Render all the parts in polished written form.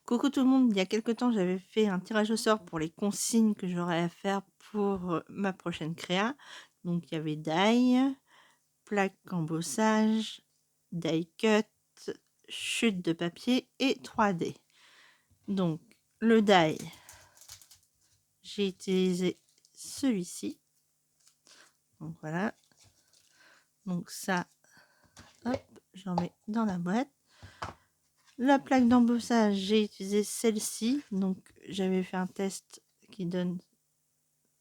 Coucou tout le monde, il y a quelque temps j'avais fait un tirage au sort pour les consignes que j'aurais à faire pour ma prochaine créa. Donc il y avait die, plaque embossage, die cut, chute de papier et 3D. Donc le die, j'ai utilisé celui-ci. Donc voilà. Donc ça, hop, j'en mets dans la boîte. La plaque d'embossage, j'ai utilisé celle-ci. Donc j'avais fait un test qui donne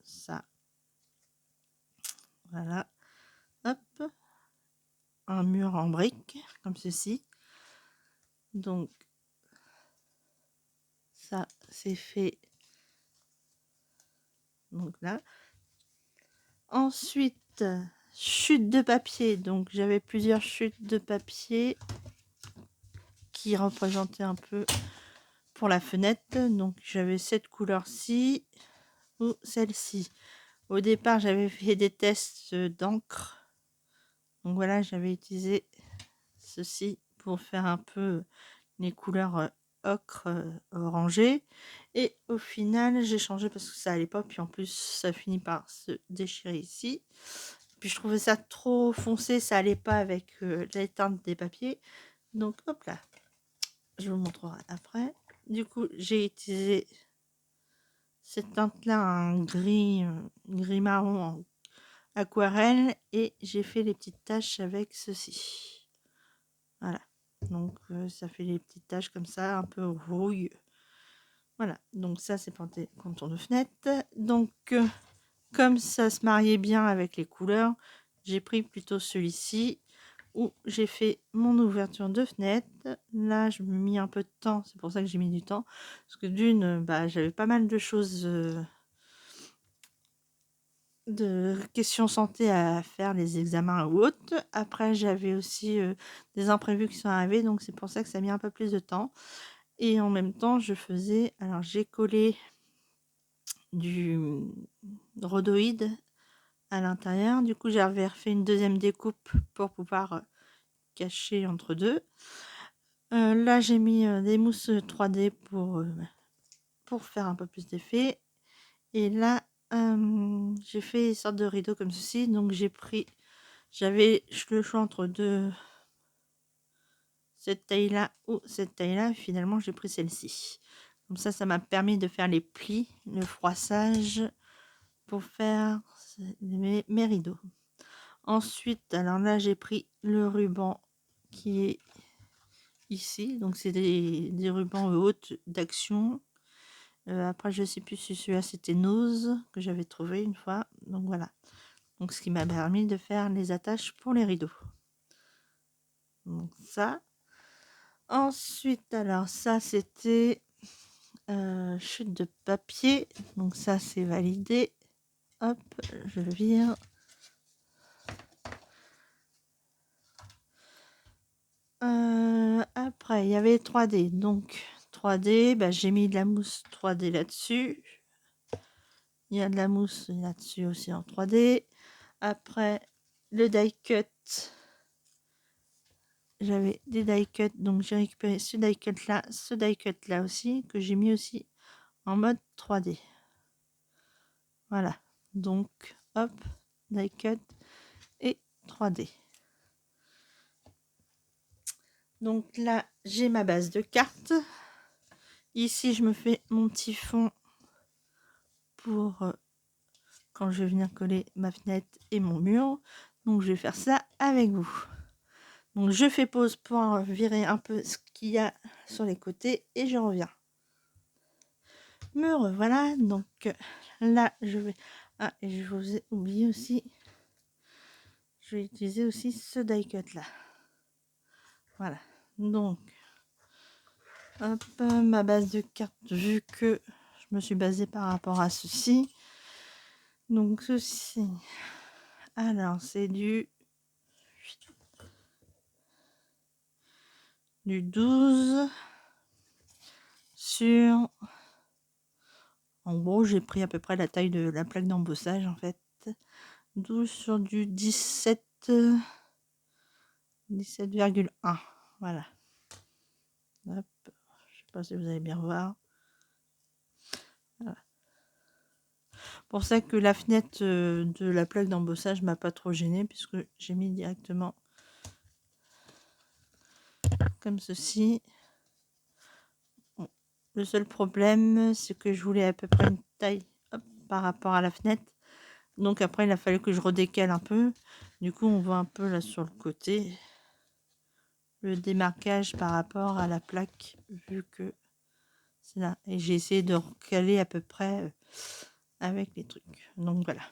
ça. Voilà. Hop. Un mur en briques, comme ceci. Donc ça, c'est fait. Donc là. Ensuite, chute de papier. Donc j'avais plusieurs chutes de papier qui représentaient un peu pour la fenêtre. Donc j'avais cette couleur-ci ou celle-ci. Au départ, j'avais fait des tests d'encre. Donc voilà, j'avais utilisé ceci pour faire un peu les couleurs ocre orangé, et au final j'ai changé parce que ça allait pas, puis en plus ça finit par se déchirer ici, puis je trouvais ça trop foncé, ça allait pas avec les teintes des papiers. Donc hop là, je vous montrerai après. Du coup j'ai utilisé cette teinte là, un gris marron en aquarelle, et j'ai fait les petites taches avec ceci. Voilà, donc ça fait les petites taches comme ça, un peu rouille. Voilà, donc ça c'est pour des contours de fenêtre. Donc comme ça se mariait bien avec les couleurs, j'ai pris plutôt celui-ci où j'ai fait mon ouverture de fenêtre. Là je me mis un peu de temps, c'est pour ça que j'ai mis du temps, parce que d'une, j'avais pas mal de choses, de questions santé à faire, les examens ou autres. Après j'avais aussi des imprévus qui sont arrivés, donc c'est pour ça que ça a mis un peu plus de temps. Et en même temps je faisais, alors j'ai collé du rhodoïde à l'intérieur. Du coup j'avais refait une deuxième découpe pour pouvoir cacher entre deux. Là j'ai mis des mousses 3D pour faire un peu plus d'effet. Et là j'ai fait une sorte de rideau comme ceci. Donc j'avais le choix entre deux, cette taille là ou cette taille là. Finalement j'ai pris celle-ci. Comme ça m'a permis de faire les plis, le froissage pour faire mes rideaux. Ensuite, alors là j'ai pris le ruban qui est ici, donc c'est des rubans hautes d'action. Après je sais plus si celui-là c'était Nose que j'avais trouvé une fois. Donc voilà, donc ce qui m'a permis de faire les attaches pour les rideaux. Donc ça. Ensuite, alors ça c'était chute de papier, donc ça c'est validé. Hop, je vire. Après il y avait 3D, donc 3D, j'ai mis de la mousse 3D là-dessus. Il y a de la mousse là-dessus aussi en 3D. Après le die cut, j'avais des die cut, donc j'ai récupéré ce die cut là aussi, que j'ai mis aussi en mode 3D. Voilà, donc hop, die cut et 3D. Donc là j'ai ma base de cartes. Ici je me fais mon petit fond pour quand je vais venir coller ma fenêtre et mon mur. Donc je vais faire ça avec vous. Donc je fais pause pour virer un peu ce qu'il y a sur les côtés et je reviens. Me revoilà. Donc là je vais... Ah, et je vous ai oublié aussi. Je vais utiliser aussi ce die cut là. Voilà. Donc hop, ma base de cartes, vu que je me suis basée par rapport à ceci. Donc ceci. Alors c'est du 12 sur... En gros, j'ai pris à peu près la taille de la plaque d'embossage en fait. 12 sur du 17,1. Voilà. Hop. Je sais pas si vous allez bien voir. Voilà. Pour ça que la fenêtre de la plaque d'embossage m'a pas trop gênée, puisque j'ai mis directement comme ceci. Bon. Le seul problème, c'est que je voulais à peu près une taille par rapport à la fenêtre. Donc après, il a fallu que je redécale un peu. Du coup, on voit un peu là sur le côté le démarquage par rapport à la plaque, vu que c'est là. Et j'ai essayé de recaler à peu près avec les trucs. Donc voilà.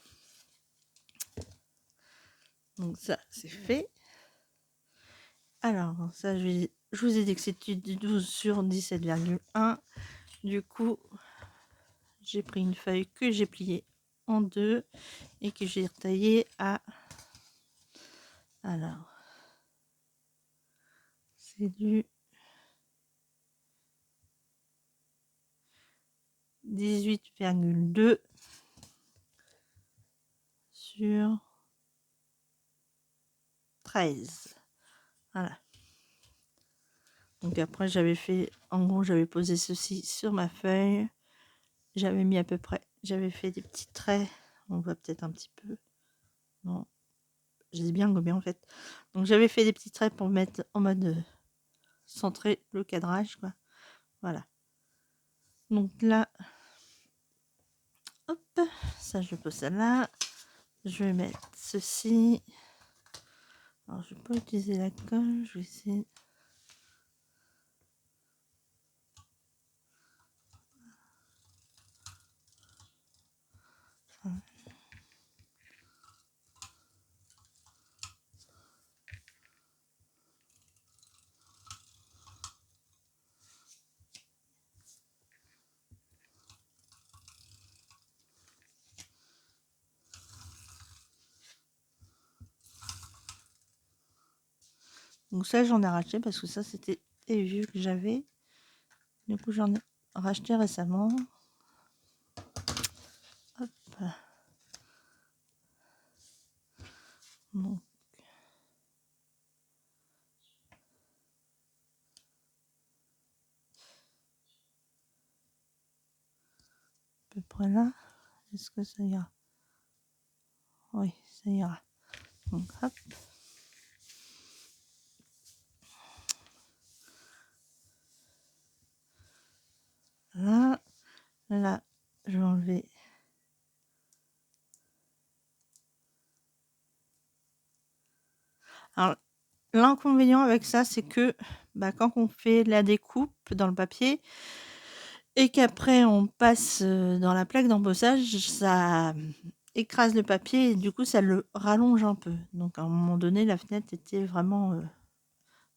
Donc ça, c'est fait. Alors, ça, je vous ai dit que c'était du 12 sur 17,1. Du coup, j'ai pris une feuille que j'ai pliée en deux et que j'ai retaillée à... Alors, c'est du 18,2 sur 13. Voilà. Donc après, j'avais fait... En gros, j'avais posé ceci sur ma feuille. J'avais mis à peu près... J'avais fait des petits traits. On voit peut-être un petit peu. Non. J'ai bien gommé en fait. Donc j'avais fait des petits traits pour mettre en mode centrer le cadrage, quoi. Voilà. Donc là, hop, ça je pose ça là. Je vais mettre ceci. Alors je vais pas utiliser la colle, je vais essayer. Donc ça j'en ai racheté parce que ça c'était des vieux que j'avais. Du coup j'en ai racheté récemment. Hop. Donc. À peu près là. Est-ce que ça ira? Oui, ça ira. Donc hop. Là, là, je vais enlever. Alors, l'inconvénient avec ça, c'est que quand on fait la découpe dans le papier et qu'après on passe dans la plaque d'embossage, ça écrase le papier et du coup ça le rallonge un peu. Donc à un moment donné, la fenêtre était vraiment...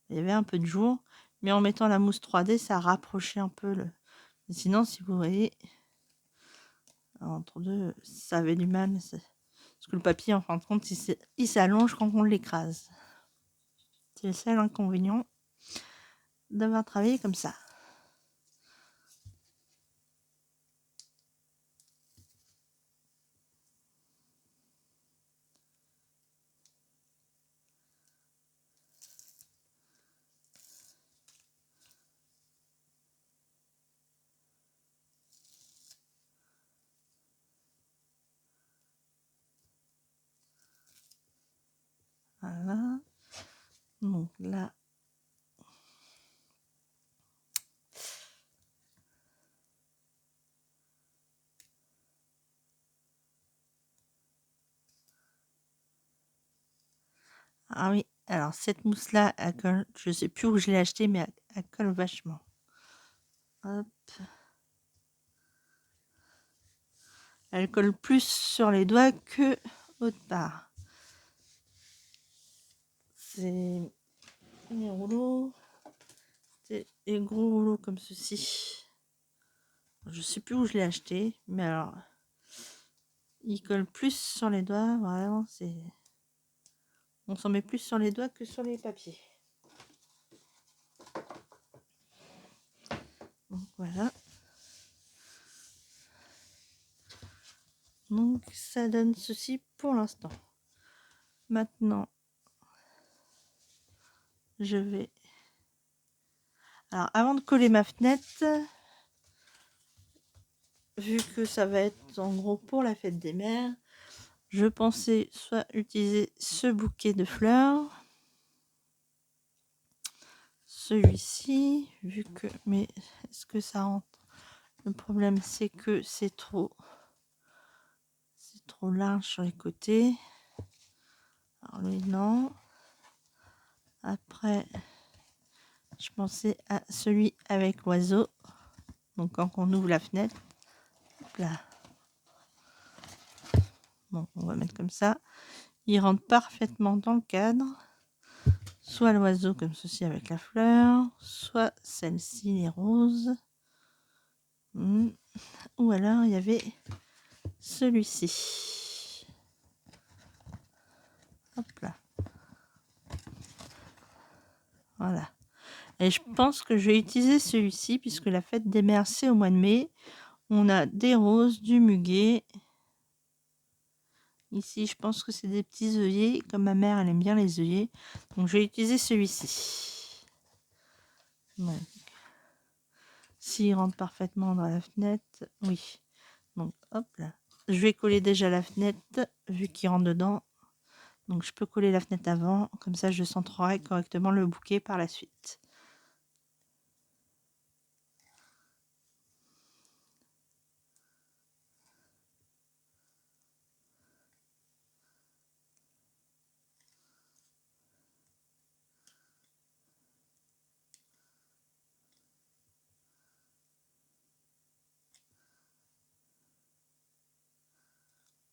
il y avait un peu de jour, mais en mettant la mousse 3D, ça rapprochait un peu le... Et sinon, si vous voyez, entre deux, ça avait du mal. Parce que le papier, en fin de compte, il s'allonge quand on l'écrase. C'est le seul inconvénient d'avoir travaillé comme ça. Voilà. Donc là, ah oui, alors cette mousse-là, elle colle, je sais plus où je l'ai achetée, mais elle colle vachement. Hop. Elle colle plus sur les doigts que autre part. C'est des rouleaux, c'est des gros rouleaux comme ceci. Je sais plus où je l'ai acheté, mais alors, il colle plus sur les doigts, vraiment, c'est... On s'en met plus sur les doigts que sur les papiers. Donc voilà. Donc ça donne ceci pour l'instant. Maintenant, je vais... Alors, avant de coller ma fenêtre, vu que ça va être en gros pour la fête des mères, je pensais soit utiliser ce bouquet de fleurs, celui-ci, vu que... Mais est-ce que ça rentre? Le problème, c'est que c'est trop large sur les côtés. Alors lui, non. Après, je pensais à celui avec l'oiseau. Donc quand on ouvre la fenêtre, hop là. Bon, on va mettre comme ça. Il rentre parfaitement dans le cadre. Soit l'oiseau comme ceci avec la fleur, soit celle-ci, les roses. Ou alors il y avait celui-ci. Hop là. Voilà. Et je pense que je vais utiliser celui-ci puisque la fête des mères c'est au mois de mai. On a des roses, du muguet. Ici, je pense que c'est des petits œillets. Comme ma mère, elle aime bien les œillets. Donc, je vais utiliser celui-ci. Donc, s'il rentre parfaitement dans la fenêtre, oui. Donc, hop là. Je vais coller déjà la fenêtre, vu qu'il rentre dedans. Donc, je peux coller la fenêtre avant. Comme ça, je centrerai correctement le bouquet par la suite.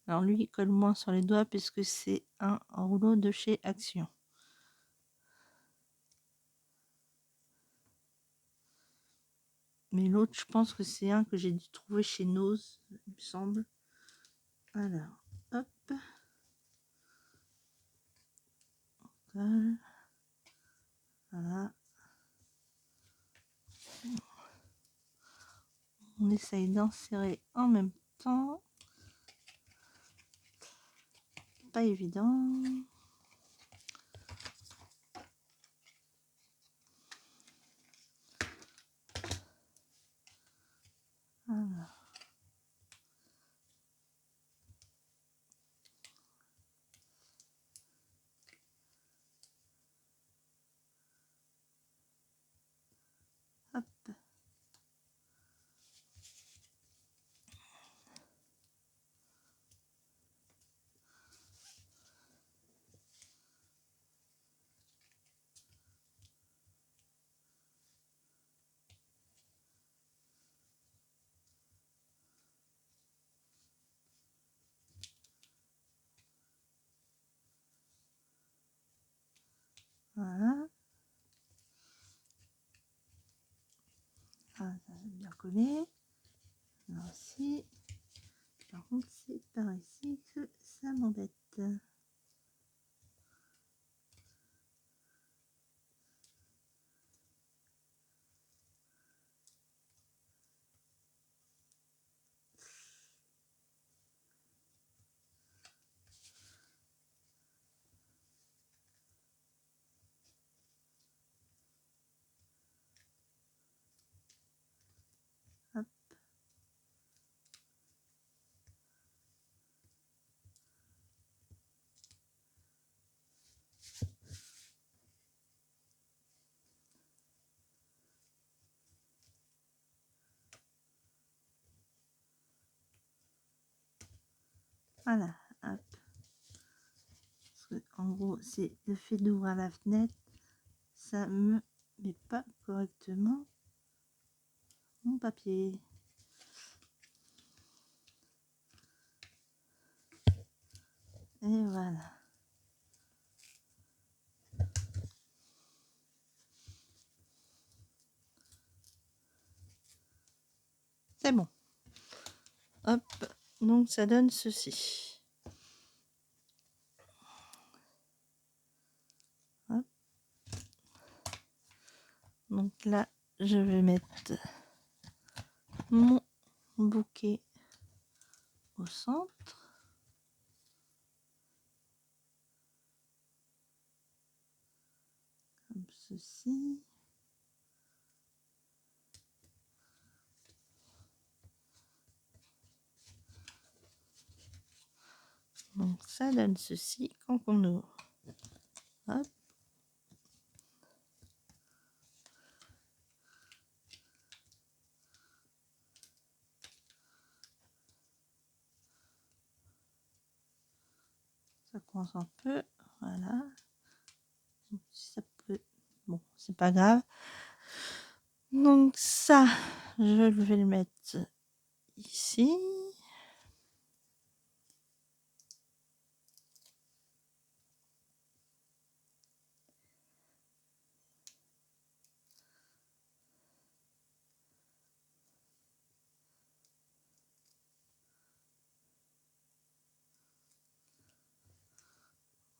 Alors lui, il colle moins sur les doigts puisque c'est un rouleau de chez Action. Mais l'autre, je pense que c'est un que j'ai dû trouver chez Nose, il me semble. Alors, hop. Voilà. On essaye d'insérer en même temps. Pas évident. Voilà. Hop. Voilà. Ah, ça va bien coller. Alors ici, par contre, c'est par ici que ça m'embête. Hop. Voilà. Hop. En gros, c'est le fait d'ouvrir la fenêtre. Ça me met pas correctement mon papier. Et voilà. C'est bon. Hop. Donc ça donne ceci. Hop. Donc là, je vais mettre mon bouquet au centre. Comme ceci. ça donne ceci quand on ouvre. Hop. Ça coince un peu, voilà. Si ça peut... Bon, c'est pas grave. Donc ça, je vais le mettre ici.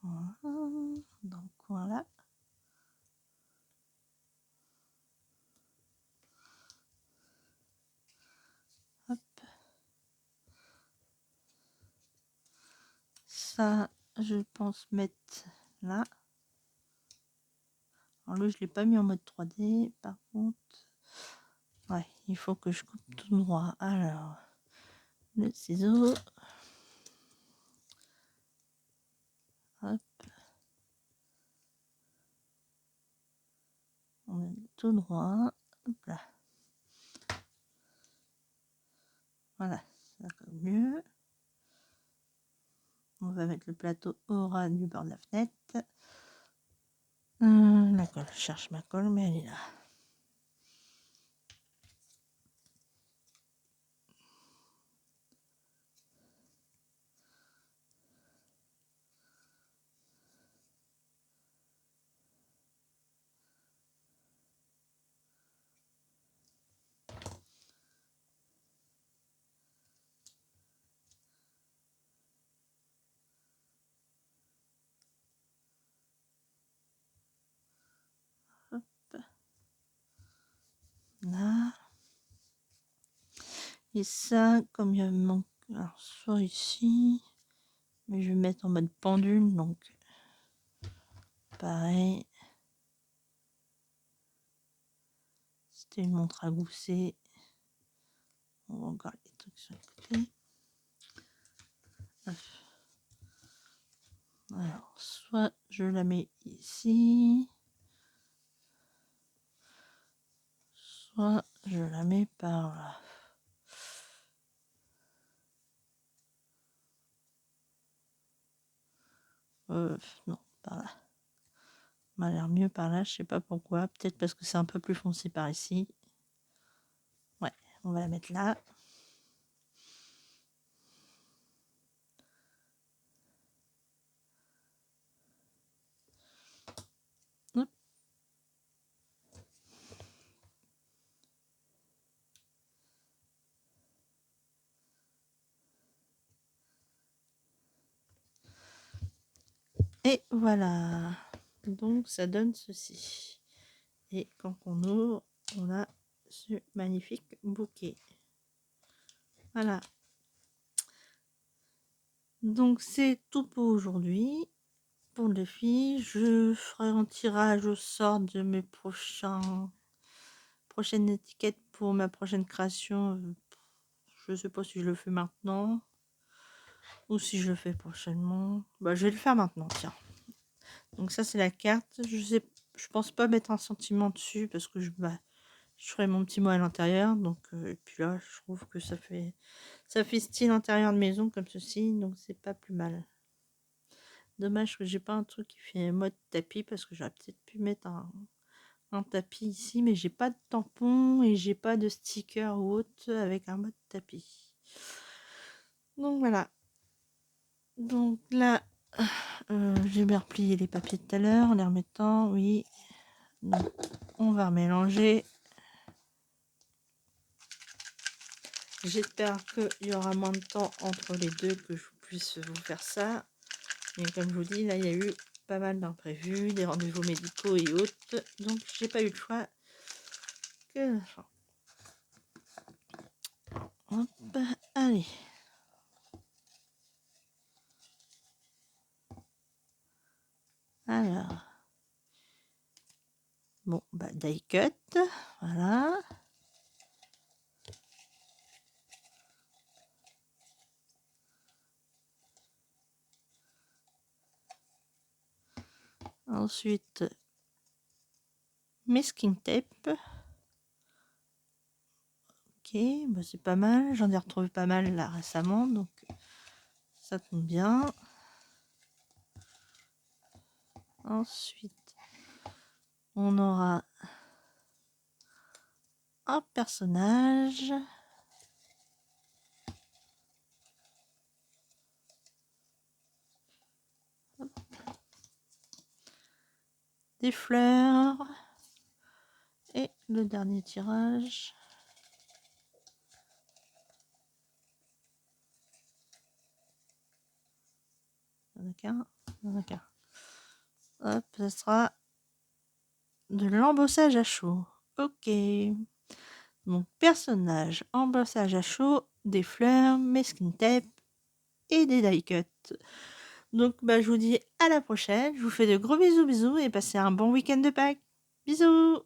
Voilà, dans le coin là. Hop. Ça, je pense mettre là. Alors lui, je l'ai pas mis en mode 3D. Par contre, ouais, il faut que je coupe tout droit. Alors, le ciseau. Hop. On met tout droit. Hop là. Voilà, ça va mieux. On va mettre le plateau au ras du bord de la fenêtre. La colle, je cherche ma colle, mais elle est là. Hop. Là. Et ça, comme il me manque, alors soit ici, mais je vais mettre en mode pendule, donc pareil. C'était une montre à gousset. On va encore les trucs sur le côté. Alors, soit je la mets ici, soit je la mets par là. Non, par là. M'a l'air mieux par là, je sais pas pourquoi. Peut-être parce que c'est un peu plus foncé par ici. Ouais, on va la mettre là. Hop. Et voilà. Donc ça donne ceci. Et quand on ouvre, on a ce magnifique bouquet. Voilà. Donc c'est tout pour aujourd'hui. Pour les filles, je ferai un tirage au sort de mes prochaines étiquettes pour ma prochaine création. Je sais pas si je le fais maintenant ou si je le fais prochainement. Bah, je vais le faire maintenant, tiens. Donc ça c'est la carte. Je pense pas mettre un sentiment dessus parce que je ferai mon petit mot à l'intérieur. Donc et puis là, je trouve que ça fait style intérieur de maison comme ceci, donc c'est pas plus mal. Dommage que j'ai pas un truc qui fait mode tapis parce que j'aurais peut-être pu mettre un tapis ici, mais j'ai pas de tampon et j'ai pas de sticker ou autre avec un mode tapis. Donc voilà. Donc là, j'ai bien replié les papiers de tout à l'heure en les remettant, oui. Donc on va remélanger. J'espère qu'il y aura moins de temps entre les deux que je puisse vous faire ça. Mais comme je vous dis, là il y a eu pas mal d'imprévus, des rendez-vous médicaux et autres. Donc j'ai pas eu le choix que... Hop, allez. Alors. Bon, bah die cut. Voilà. Ensuite, masking tape. Ok, bah c'est pas mal. J'en ai retrouvé pas mal là récemment, donc ça tombe bien. Ensuite, on aura un personnage. Des fleurs. Et le dernier tirage. Il y en a qu'un. Il y en a qu'un. Hop, ça sera de l'embossage à chaud. Ok. Donc, personnage, embossage à chaud, des fleurs, masking tape et des die cuts. Donc, bah, je vous dis à la prochaine. Je vous fais de gros bisous, bisous et passez un bon week-end de Pâques. Bisous!